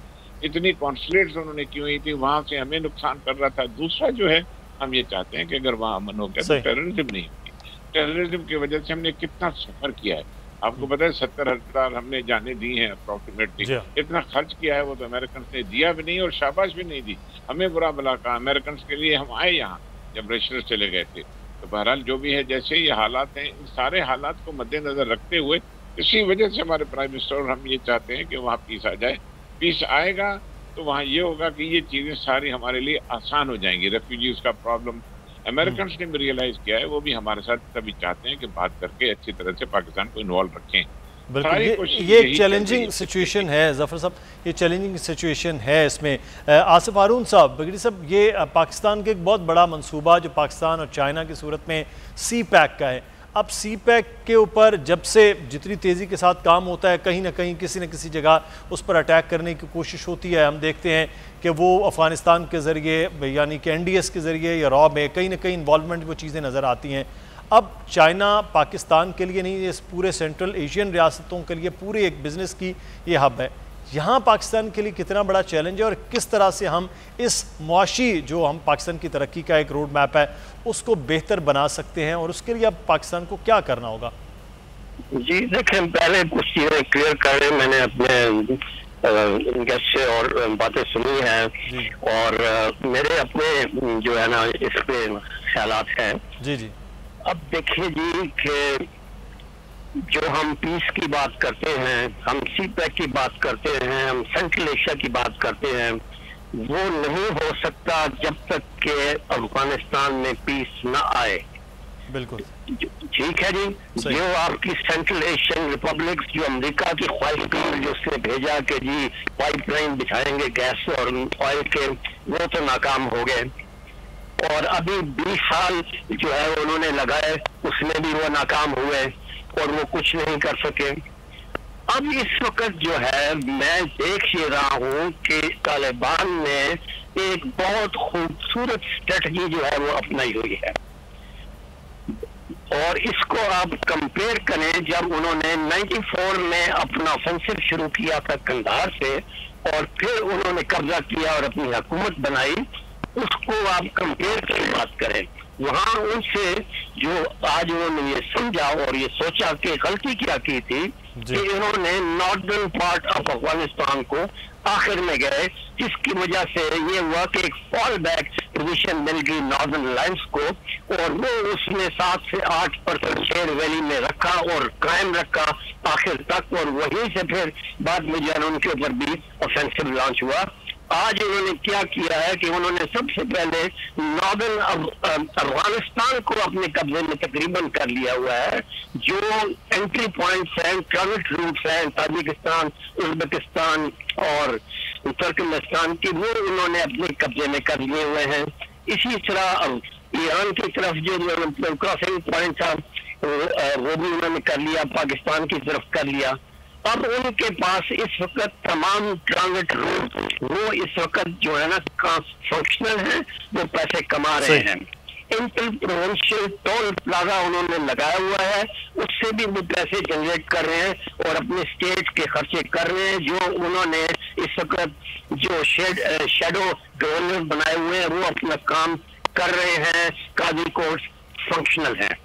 इतनी कॉन्सुलेट्स उन्होंने की हुई थी, वहां से हमें नुकसान कर रहा था। दूसरा जो है, हम ये चाहते हैं कि अगर वहाँ अमन हो गया तो टेररिज्म नहीं होगी। टेररिज्म की वजह से हमने कितना सफर किया है, आपको पता है। 70,000 हमने जाने दी हैं अप्रोक्सीमेटली। इतना खर्च किया है वो तो अमेरिकन ने दिया भी नहीं और शाबाश भी नहीं दी। हमें बुरा भला कहा अमेरिकन के लिए हम आए यहाँ जब रशियन चले गए थे। तो बहरहाल जो भी है, जैसे ये हालात हैं, इन सारे हालात को मद्देनजर रखते हुए इसी वजह से हमारे प्राइम मिनिस्टर और हम ये चाहते हैं कि वहाँ पीस आ जाए। पीस आएगा तो वहाँ ये होगा कि ये चीज़ें सारी हमारे लिए आसान हो जाएंगी। रेफ्यूजीज का प्रॉब्लम अमेरिकन ने भी रियलाइज किया है, वो भी हमारे साथ तभी चाहते हैं कि बात करके अच्छी तरह से पाकिस्तान को इन्वॉल्व रखें।
बिल्कुल, ये चैलेंजिंग सिचुएशन है ज़फ़र साहब, ये चैलेंजिंग सिचुएशन है। इसमें आसिफ हारून साहब, बगड़ी साहब, ये पाकिस्तान के एक बहुत बड़ा मंसूबा जो पाकिस्तान और चाइना की सूरत में सी पैक का है। अब सी पैक के ऊपर जब से जितनी तेज़ी के साथ काम होता है, कहीं ना कहीं किसी न किसी जगह उस पर अटैक करने की कोशिश होती है। हम देखते हैं कि वो अफ़गानिस्तान के ज़रिए यानी कि NDS के ज़रिए या रॉ में कहीं ना कहीं इन्वॉल्वमेंट वो चीज़ें नज़र आती हैं। अब चाइना पाकिस्तान के लिए नहीं, इस पूरे सेंट्रल एशियन रियासतों के लिए पूरे एक बिज़नेस की ये हब है। यहाँ पाकिस्तान के लिए कितना बड़ा चैलेंज है और किस तरह से हम इस मुआशी जो हम पाकिस्तान की तरक्की का एक रोड मैप है उसको बेहतर बना सकते हैं, और उसके लिए अब पाकिस्तान को क्या करना होगा?
जी देखें, पहले कुछ चीज़ें क्लियर करें। मैंने अपने गेस्ट से और बातें सुनी हैं और मेरे अपने जो है ना इस पे ख्यालात हैं।
जी जी।
अब देखिए जी कि जो हम पीस की बात करते हैं, हम सी पैक की बात करते हैं, हम सेंट्रल एशिया की बात करते हैं, वो नहीं हो सकता जब तक कि अफगानिस्तान में पीस न आए।
बिल्कुल
ठीक है जी। जो आपकी सेंट्रल एशियन रिपब्लिक जो अमेरिका की ख्वाहिश थी, जो उसने भेजा कि जी पाइपलाइन बिछाएंगे गैस और ऑयल के, वो तो नाकाम हो गए। और अभी 20 साल जो है उन्होंने लगाए, उसमें भी वो नाकाम हुए और वो कुछ नहीं कर सके। अब इस वक्त जो है मैं देख ही रहा हूँ कि तालिबान ने एक बहुत खूबसूरत स्ट्रेटजी जो है वो अपनाई हुई है, और इसको आप कंपेयर करें जब उन्होंने 94 में अपना ऑफेंसिव शुरू किया था कंधार से और फिर उन्होंने कब्जा किया और अपनी हुकूमत बनाई, उसको आप कंपेयर की बात करें। वहां उनसे जो आज उन्होंने ये समझा और ये सोचा कि गलती क्या की थी कि इन्होंने नॉर्दर्न पार्ट ऑफ अफगानिस्तान को आखिर में गए, जिसकी वजह से ये हुआ कि एक फॉल बैक पोजीशन मिल गई नॉर्दर्न अलायंस को, और वो उसने 7 से 8% शेयर वैली में रखा और कायम रखा आखिर तक, और वहीं से फिर बाद में जो उनके ऊपर भी ऑफेंसिव लॉन्च हुआ। आज उन्होंने क्या किया है कि उन्होंने सबसे पहले नॉर्दर्न अफगानिस्तान को अपने कब्जे में तकरीबन कर लिया हुआ है। जो एंट्री पॉइंट्स हैं, ट्रांजिट रूट्स हैं, ताजिकिस्तान, उज्बेकिस्तान और तुर्कमेनिस्तान की, वो उन्होंने अपने कब्जे में कर लिए हुए हैं। इसी तरह ईरान की तरफ जो क्रॉसिंग पॉइंट था वो भी उन्होंने कर लिया, पाकिस्तान की तरफ कर लिया। अब उनके पास इस वक्त तमाम ट्रांजिट रूट वो इस वक्त जो है ना फंक्शनल है, वो पैसे कमा रहे हैं। इंटर प्रोविंशियल टोल प्लाजा उन्होंने लगाया हुआ है, उससे भी वो पैसे जनरेट कर रहे हैं और अपने स्टेट के खर्चे कर रहे हैं। जो उन्होंने इस वक्त जो शेडो गवर्नर बनाए हुए हैं वो अपना काम कर रहे हैं, काजी कोर्ट फंक्शनल है।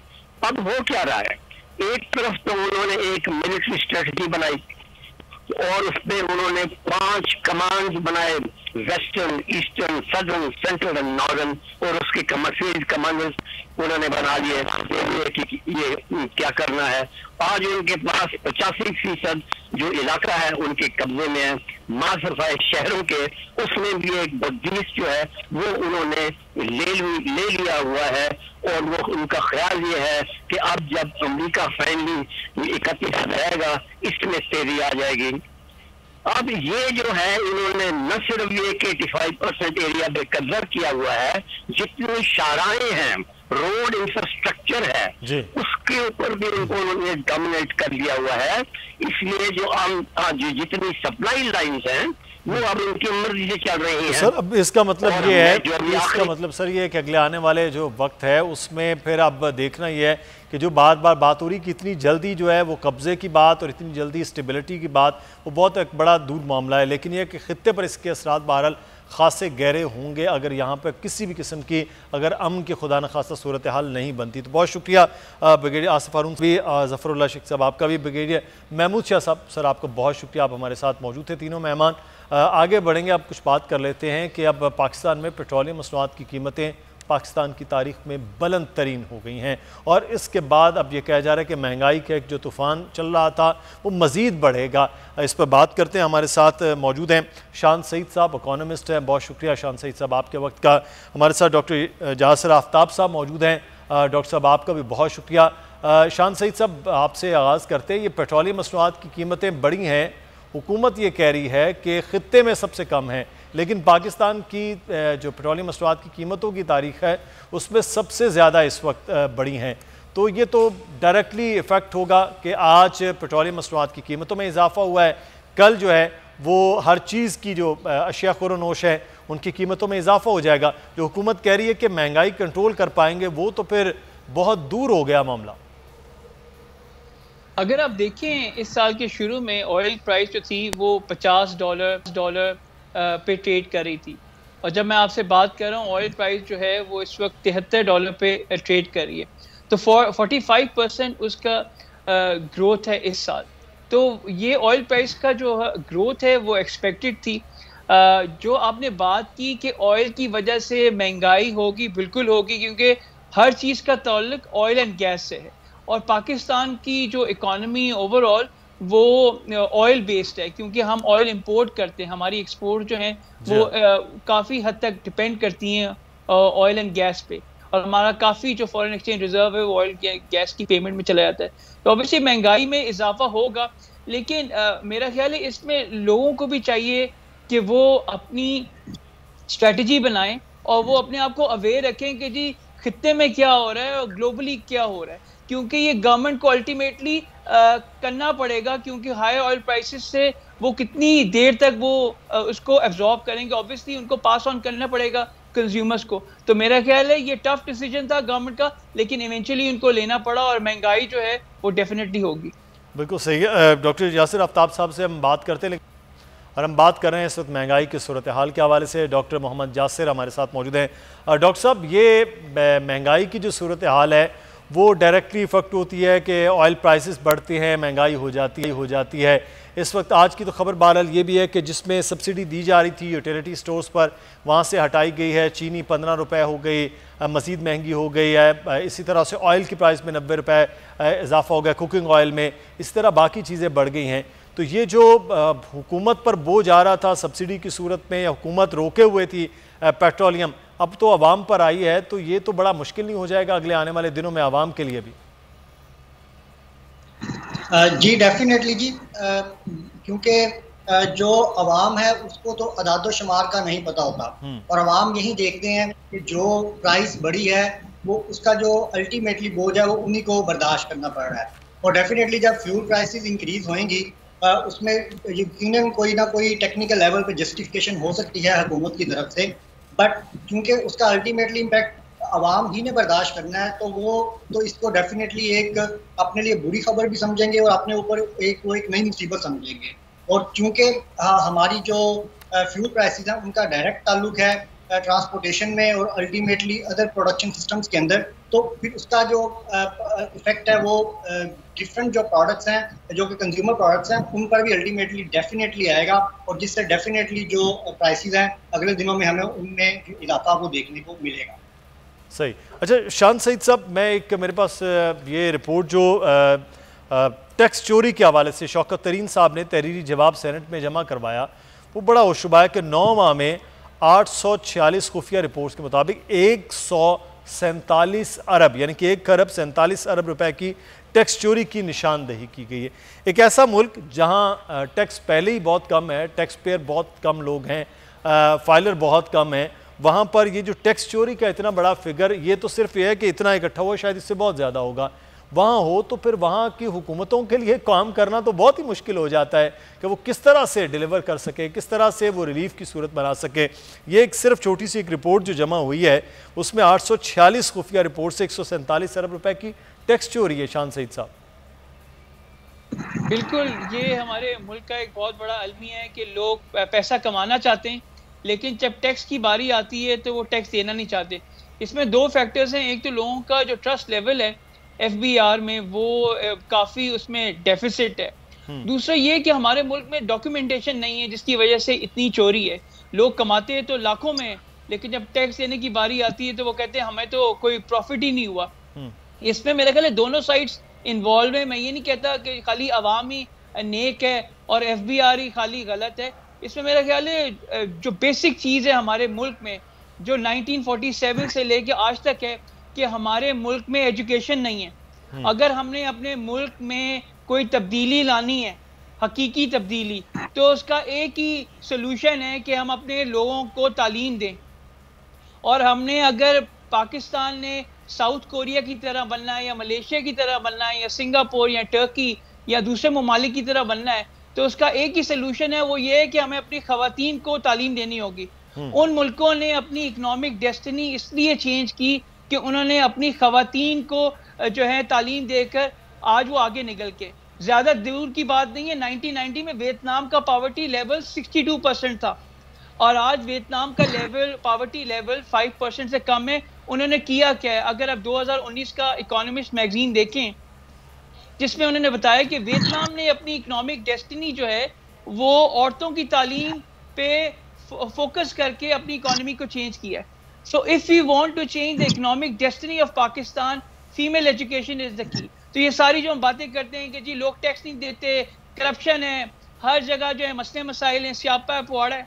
अब हो क्या रहा है, एक तरफ तो उन्होंने एक मिलिट्री स्ट्रेटजी बनाई और उसमें उन्होंने 5 कमांड्स बनाए, western, eastern, southern, central and northern, और उसके कमर्शियल कमांडर्स उन्होंने बना लिए कि ये क्या करना है। आज उनके पास 85% जो इलाका है उनके कब्जे में है। मासरफा शहरों के उसमें भी एक बदीस जो है वो उन्होंने ले लिया हुआ है, और वो उनका ख्याल ये है कि अब जब अमेरिका फाइनली 31 रहेगा इसमें तेजी आ जाएगी। अब ये जो है इन्होंने न सिर्फ ये कि 85% एरिया पे कब्जा किया हुआ है, जितनी शाराएं हैं, रोड इंफ्रास्ट्रक्चर है, उसके ऊपर भी उन्होंने डोमिनेट कर लिया हुआ है। इसलिए जो जितनी सप्लाई लाइन्स हैं वो अब उनकी मर्जी से चल रही है।
सर अब इसका मतलब ये है, इसका मतलब सर ये है कि अगले आने वाले जो वक्त है उसमें फिर अब देखना ये है कि जो बार बार बात हो रही कि इतनी जल्दी जो है वो कब्जे की बात और इतनी जल्दी स्टेबिलिटी की बात, वो बहुत एक बड़ा दूर मामला है, लेकिन यह कि खित्ते पर इसके असरात बहरहाल खासे गहरे होंगे अगर यहाँ पर किसी भी किस्म की अगर अमन की खुदा न खासा सूरत हाल नहीं बनती। तो बहुत शुक्रिया ब्रिगेडियर आसिफ हारून भी, ज़फ़रुल्लाह शेख साहब आपका भी, ब्रिगेडियर महमूद शाह साहब सर आपका बहुत शुक्रिया, आप हमारे साथ मौजूद थे तीनों मेहमान। आगे बढ़ेंगे, अब कुछ बात कर लेते हैं कि अब पाकिस्तान में पेट्रोलियम मसनूआत की कीमतें पाकिस्तान की तारीख में बुलंद तरीन हो गई हैं, और इसके बाद अब ये कहा जा रहा है कि महंगाई का एक जो तूफ़ान चल रहा था वो मज़ीद बढ़ेगा। इस पर बात करते हैं, हमारे साथ मौजूद हैं शान सईद साहब, इकोनॉमिस्ट हैं। बहुत शुक्रिया शान सईद साहब आपके वक्त का। हमारे साथ डॉक्टर जासिर आफ्ताब साहब मौजूद हैं। डॉक्टर साहब आपका भी बहुत शुक्रिया। शान सईद साहब आपसे आगाज़ करते हैं, ये पेट्रोलियम मसनूआत की कीमतें बढ़ी हैं, हुकूमत ये कह रही है कि ख़ित्ते में सबसे कम है, लेकिन पाकिस्तान की जो पेट्रोलियम मसनूआत की कीमतों की तारीख है उसमें सबसे ज़्यादा इस वक्त बढ़ी हैं। तो ये तो डायरेक्टली इफ़ेक्ट होगा कि आज पेट्रोलियम मसनूआत की कीमतों में इजाफा हुआ है, कल जो है वो हर चीज़ की जो अशिया खुरोनोश है उनकी कीमतों में इजाफा हो जाएगा। जो हुकूमत कह रही है कि महंगाई कंट्रोल कर पाएंगे, वो तो फिर बहुत दूर हो गया मामला।
अगर आप देखें इस साल के शुरू में ऑयल प्राइस जो थी वो $50 पे ट्रेड कर रही थी, और जब मैं आपसे बात कर रहा हूँ ऑयल प्राइस जो है वो इस वक्त $73 पे ट्रेड कर रही है। तो 45% उसका ग्रोथ है इस साल। तो ये ऑयल प्राइस का जो ग्रोथ है वो एक्सपेक्टेड थी। जो आपने बात की कि ऑयल की वजह से महंगाई होगी, बिल्कुल होगी, क्योंकि हर चीज़ का ताल्लुक ऑयल एंड गैस से है, और पाकिस्तान की जो इकॉनमी ओवरऑल वो ऑयल बेस्ड है, क्योंकि हम ऑयल इंपोर्ट करते हैं, हमारी एक्सपोर्ट जो है वो काफ़ी हद तक डिपेंड करती हैं ऑयल एंड गैस पे, और हमारा काफ़ी जो फॉरेन एक्सचेंज रिजर्व है वो ऑयल गैस की पेमेंट में चला जाता है। तो ऑब्वियसली महंगाई में इजाफा होगा, लेकिन मेरा ख्याल है इसमें लोगों को भी चाहिए कि वो अपनी स्ट्रेटजी बनाएं और वो अपने आप को अवेयर रखें कि जी खित्ते में क्या हो रहा है और ग्लोबली क्या हो रहा है, क्योंकि ये गवर्नमेंट को अल्टीमेटली करना पड़ेगा, क्योंकि हाई ऑयल प्राइसेस से वो कितनी देर तक वो उसको एब्जॉर्ब करेंगे, ऑब्वियसली उनको पास ऑन करना पड़ेगा कंज्यूमर्स को। तो मेरा ख्याल है ये टफ डिसीजन था गवर्नमेंट का, लेकिन इवेंचुअली उनको लेना पड़ा, और महंगाई जो है वो डेफिनेटली होगी। बिल्कुल सही है। डॉक्टर यासिर आफ्ताब साहब से हम बात करते हैं, और हम बात कर रहे हैं इस वक्त महंगाई की सूरत हाल के हवाले से। डॉक्टर मोहम्मद जासिर हमारे साथ मौजूद हैं। डॉक्टर साहब, ये महंगाई की जो सूरत हाल है वो डायरेक्टली इफेक्ट होती है कि ऑयल प्राइसेस बढ़ते हैं, महंगाई हो जाती है। इस वक्त आज की तो खबर बहरहाल ये भी है कि जिसमें सब्सिडी दी जा रही थी यूटिलिटी स्टोर्स पर, वहाँ से हटाई गई है। चीनी 15 रुपये हो गई, मज़ीद महंगी हो गई है। इसी तरह से ऑयल की प्राइस में 90 रुपये इजाफा हो गया, कुकिंग ऑयल में, इस तरह बाकी चीज़ें बढ़ गई हैं। तो ये जो हुकूमत पर बोझ आ रहा था सब्सिडी की सूरत में, या हुकूमत रोके हुए थी पेट्रोलियम, अब तो आवाम पर आई है, तो ये तो बड़ा मुश्किल नहीं हो जाएगा अगले आने वाले दिनों में आवाम के लिए भी?
जी डेफिनेटली जी, क्योंकि जो अवाम है उसको तो अदाद शुमार का नहीं पता होता, और अवाम यही देखते हैं कि जो प्राइस बढ़ी है वो उसका जो अल्टीमेटली बोझ है वो उन्हीं को बर्दाश्त करना पड़ रहा है। और डेफिनेटली जब फ्यूल प्राइसेस इंक्रीज होंगी उसमें यकीनन कोई ना कोई टेक्निकल लेवल पे जस्टिफिकेशन हो सकती है हुकूमत की तरफ से, बट क्योंकि उसका अल्टीमेटली इम्पैक्ट आवाम ही ने बर्दाश्त करना है, तो वो तो इसको डेफिनेटली एक अपने लिए बुरी खबर भी समझेंगे और अपने ऊपर एक नई मुसीबत समझेंगे। और चूँकि हमारी जो फ्यूल प्राइसेस हैं उनका डायरेक्ट ताल्लुक है ट्रांसपोर्टेशन में और अल्टीमेटली अदर प्रोडक्शन सिस्टम्स के अंदर, तो फिर उसका जो इफेक्ट है वो डिफरेंट जो प्रोडक्ट्स हैं, जो कि कंज्यूमर प्रोडक्ट्स हैं, उन पर भी अल्टीमेटली डेफिनेटली आएगा, और जिससे डेफिनेटली जो प्राइसेस हैं अगले दिनों में हमें उनमें इजाफा को देखने को मिलेगा।
सही। अच्छा शान सईद साहब, मैं एक मेरे पास ये रिपोर्ट जो टैक्स चोरी के हवाले से शौकत तरीन साहब ने तहरीरी जवाब सेनेट में जमा करवाया, वो बड़ा होशुबा है कि 9 माह में 846 खुफिया रिपोर्ट्स के मुताबिक 147 अरब यानी कि 1 खरब 47 अरब रुपए की टैक्स चोरी की निशानदेही की गई है। एक ऐसा मुल्क जहां टैक्स पहले ही बहुत कम है, टैक्स पेयर बहुत कम लोग हैं, फाइलर बहुत कम हैं, वहाँ पर ये जो टैक्स चोरी का इतना बड़ा फिगर, ये तो सिर्फ ये है कि इतना इकट्ठा हुआ, शायद इससे बहुत ज़्यादा होगा। वहाँ हो तो फिर वहाँ की हुकूमतों के लिए काम करना तो बहुत ही मुश्किल हो जाता है कि वो किस तरह से डिलीवर कर सके, किस तरह से वो रिलीफ की सूरत बना सके। ये एक सिर्फ छोटी सी एक रिपोर्ट जो जमा हुई है, उसमें 846 खुफिया रिपोर्ट से 147 अरब रुपए की टैक्स चोरी है। शान सईद साहब,
बिल्कुल, ये हमारे मुल्क का एक बहुत बड़ा अलमिया है कि लोग पैसा कमाना चाहते हैं, लेकिन जब टैक्स की बारी आती है तो वो टैक्स देना नहीं चाहते। इसमें दो फैक्टर्स हैं, एक तो लोगों का जो ट्रस्ट लेवल है FBR में वो काफ़ी उसमें डेफिसिट है, दूसरा ये कि हमारे मुल्क में डॉक्यूमेंटेशन नहीं है जिसकी वजह से इतनी चोरी है। लोग कमाते हैं तो लाखों में, लेकिन जब टैक्स देने की बारी आती है तो वो कहते हैं हमें तो कोई प्रॉफिट ही नहीं हुआ। इसमें मेरे ख्याल है दोनों साइड्स इन्वॉल्व है। मैं ये नहीं कहता कि खाली अवाम ही नेक है और FBR ही खाली गलत है। इसमें मेरा ख्याल है जो बेसिक चीज़ है हमारे मुल्क में, जो 1947 से लेके आज तक है, कि हमारे मुल्क में एजुकेशन नहीं है। अगर हमने अपने मुल्क में कोई तब्दीली लानी है, हकीकी तब्दीली, तो उसका एक ही सलूशन है कि हम अपने लोगों को तालीम दें। और हमने अगर पाकिस्तान ने साउथ कोरिया की तरह बनना है या मलेशिया की तरह बनना है या सिंगापुर या टर्की या दूसरे ममालिक की तरह बनना है, तो उसका एक ही सलूशन है, वो ये है कि हमें अपनी खवातीन को तालीम देनी होगी। उन मुल्कों ने अपनी इकोनॉमिक डेस्टिनी इसलिए चेंज की कि उन्होंने अपनी खवातीन को जो है तालीम देकर आज वो आगे निकल के, ज़्यादा दूर की बात नहीं है, 1990 में वियतनाम का पॉवर्टी लेवल 62% था और आज वियतनाम का पॉवर्टी लेवल 5% से कम है। उन्होंने किया क्या है? अगर आप 2019 का इकोनॉमिस्ट मैगजीन देखें, जिसमें उन्होंने बताया कि वियतनाम ने अपनी इकोनॉमिक डेस्टिनी जो है वो औरतों की तालीम पे फोकस करके अपनी इकोनॉमी को चेंज किया है। So if we want to change the economic destiny of Pakistan, female education is the key. तो ये सारी जो हम बातें करते हैं कि जी लोग टैक्स नहीं देते, करप्शन है, हर जगह जो है मसले मसाइल हैं, स्यापा है, पुआड़ा है,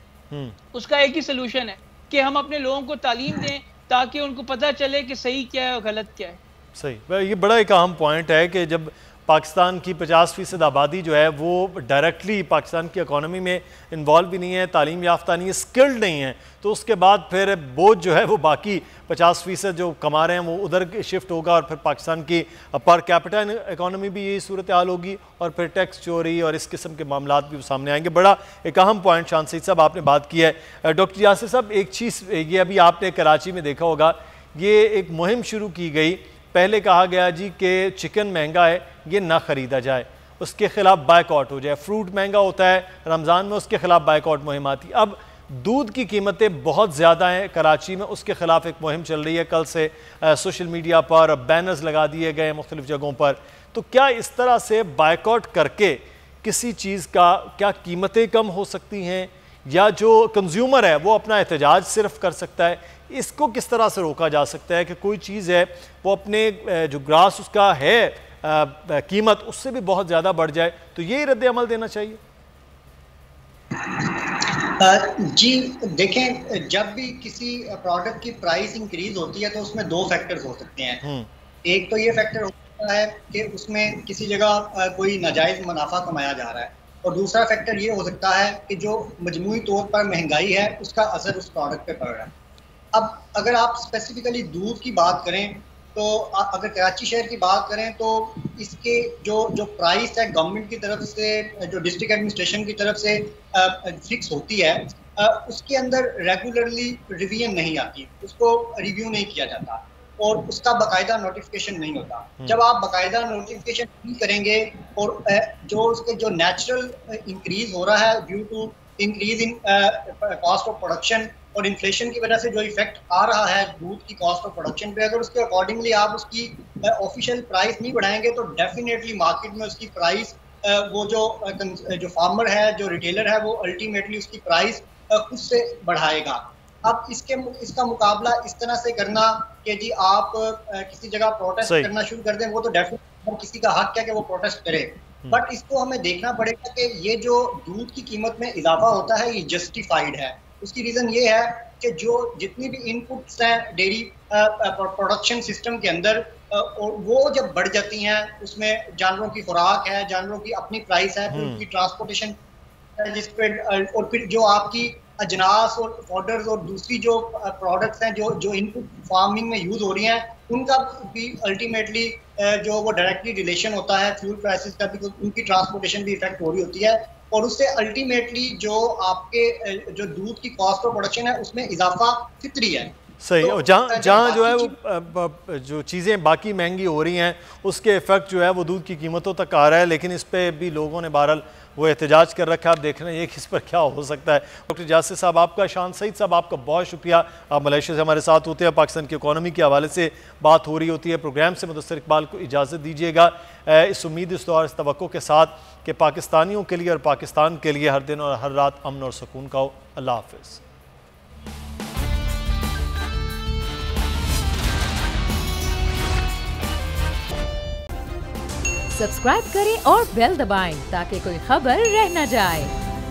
उसका एक ही सोल्यूशन है कि हम अपने लोगों को तालीम दें ताकि उनको पता चले कि सही क्या है और गलत क्या है।
सही, ये बड़ा एक अहम पॉइंट है कि जब पाकिस्तान की 50% आबादी जो है वो डायरेक्टली पाकिस्तान की इकॉनमी में इन्वॉल्व भी नहीं है, तालीम याफ्ता नहीं है, स्किल्ड नहीं है, तो उसके बाद फिर बोझ जो है वो बाकी 50% जो कमा रहे हैं वो उधर शिफ्ट होगा और फिर पाकिस्तान की पर कैपिटा इकॉनमी भी यही सूरत हाल होगी और फिर टैक्स चोरी और इस किस्म के मामला भी सामने आएंगे। बड़ा एक अहम पॉइंट शान सईद साहब आपने बात की है। डॉक्टर यासिर साहब, एक चीज़ ये अभी आपने कराची में देखा होगा, ये एक मुहिम शुरू की गई। पहले कहा गया जी कि चिकन महंगा है, ये ना ख़रीदा जाए, उसके ख़िलाफ़ बायकॉट हो जाए। फ्रूट महंगा होता है रमज़ान में, उसके ख़िलाफ़ बायकॉट मुहिम आती। अब दूध की कीमतें बहुत ज़्यादा हैं कराची में, उसके ख़िलाफ़ एक मुहिम चल रही है। कल से सोशल मीडिया पर बैनर्स लगा दिए गए मुख्तलिफ़ जगहों पर। तो क्या इस तरह से बायकॉट करके किसी चीज़ का क्या कीमतें कम हो सकती हैं, या जो कंज्यूमर है वो अपना एहतजाज सिर्फ कर सकता है? इसको किस तरह से रोका जा सकता है कि कोई चीज़ है वो अपने जो ग्रास उसका है कीमत उससे भी बहुत ज़्यादा बढ़ जाए? तो ये रद्द अमल देना चाहिए।
जी देखें, जब भी किसी प्रोडक्ट की प्राइस इंक्रीज होती है तो उसमें दो फैक्टर्स हो सकते हैं। एक तो ये फैक्टर होता है कि उसमें किसी जगह कोई नाजायज मुनाफा कमाया जा रहा है, और दूसरा फैक्टर ये हो सकता है कि जो मजमूई तौर पर महंगाई है उसका असर उस प्रोडक्ट पे पड़ रहा है। अब अगर आप स्पेसिफिकली दूध की बात करें तो अगर कराची शहर की बात करें तो इसके जो प्राइस है गवर्नमेंट की तरफ से, जो डिस्ट्रिक्ट एडमिनिस्ट्रेशन की तरफ से फिक्स होती है, उसके अंदर रेगुलरली रिवीजन नहीं आती, उसको रिव्यू नहीं किया जाता और उसका बाकायदा नोटिफिकेशन नहीं होता। जब आप बाकायदा नोटिफिकेशन नहीं करेंगे और जो उसके जो नेचुरल इंक्रीज हो रहा है due to increase in cost of production और इन्फ्लेशन की वजह से जो इफेक्ट आ रहा है दूध की कॉस्ट ऑफ प्रोडक्शन पे, अगर उसके अकॉर्डिंगली आप उसकी ऑफिशियल प्राइस नहीं बढ़ाएंगे तो डेफिनेटली मार्केट में उसकी प्राइस वो जो फार्मर है, जो रिटेलर है, वो अल्टीमेटली उसकी प्राइस खुद से बढ़ाएगा। अब इसका मुकाबला इस तरह से करना कि जी आप किसी जगह प्रोटेस्ट करना शुरू कर दें, वो तो डेफिनेटली किसी का हक है कि वो प्रोटेस्ट करे, बट इसको हमें देखना पड़ेगा कि ये जो दूध की कीमत में इजाफा होता है ये जस्टिफाइड है। उसकी रीजन ये है कि जो जितनी भी इनपुट्स हैं डेयरी प्रोडक्शन सिस्टम के अंदर वो जब बढ़ जाती हैं, उसमें जानवरों की खुराक है, जानवरों की अपनी प्राइस है, फिर उनकी ट्रांसपोर्टेशन जिसपे और फिर जो आपकी अजनास और फॉडर्स और दूसरी जो प्रोडक्ट्स हैं जो इनपुट फार्मिंग में यूज हो रही हैं, उनका भी अल्टीमेटली जो वो डायरेक्टली रिलेशन होता है फ्यूल प्राइसेस का भी, उनकी ट्रांसपोर्टेशन भी इफेक्ट हो रही होती है और उससे अल्टीमेटली जो आपके जो दूध की कॉस्ट ऑफ प्रोडक्शन है उसमें इजाफा फितरी है।
सही। और जहाँ जो है वो जो चीज़ें बाकी महंगी हो रही हैं उसके इफेक्ट जो है वो दूध की कीमतों तक आ रहा है, लेकिन इस पर भी लोगों ने बहरहाल वो एहतजाज कर रखा है। आप देख रहे हैं ये किस पर क्या हो सकता है। डॉक्टर जासिर साहब आपका, शान सईद साहब आपका बहुत शुक्रिया, आप मलेशिया से हमारे साथ होते हैं, पाकिस्तान की इकॉनमी के हवाले से बात हो रही होती है। प्रोग्राम से मुदस्सिर इकबाल को इजाज़त दीजिएगा इस उम्मीद, इस दुआ, इस तवक्को के साथ कि पाकिस्तानियों के लिए और पाकिस्तान के लिए हर दिन और हर रात अमन और सुकून का हो। अल्लाह हाफिज़।
सब्सक्राइब करें और बेल दबाएं ताकि कोई खबर रह न जाए।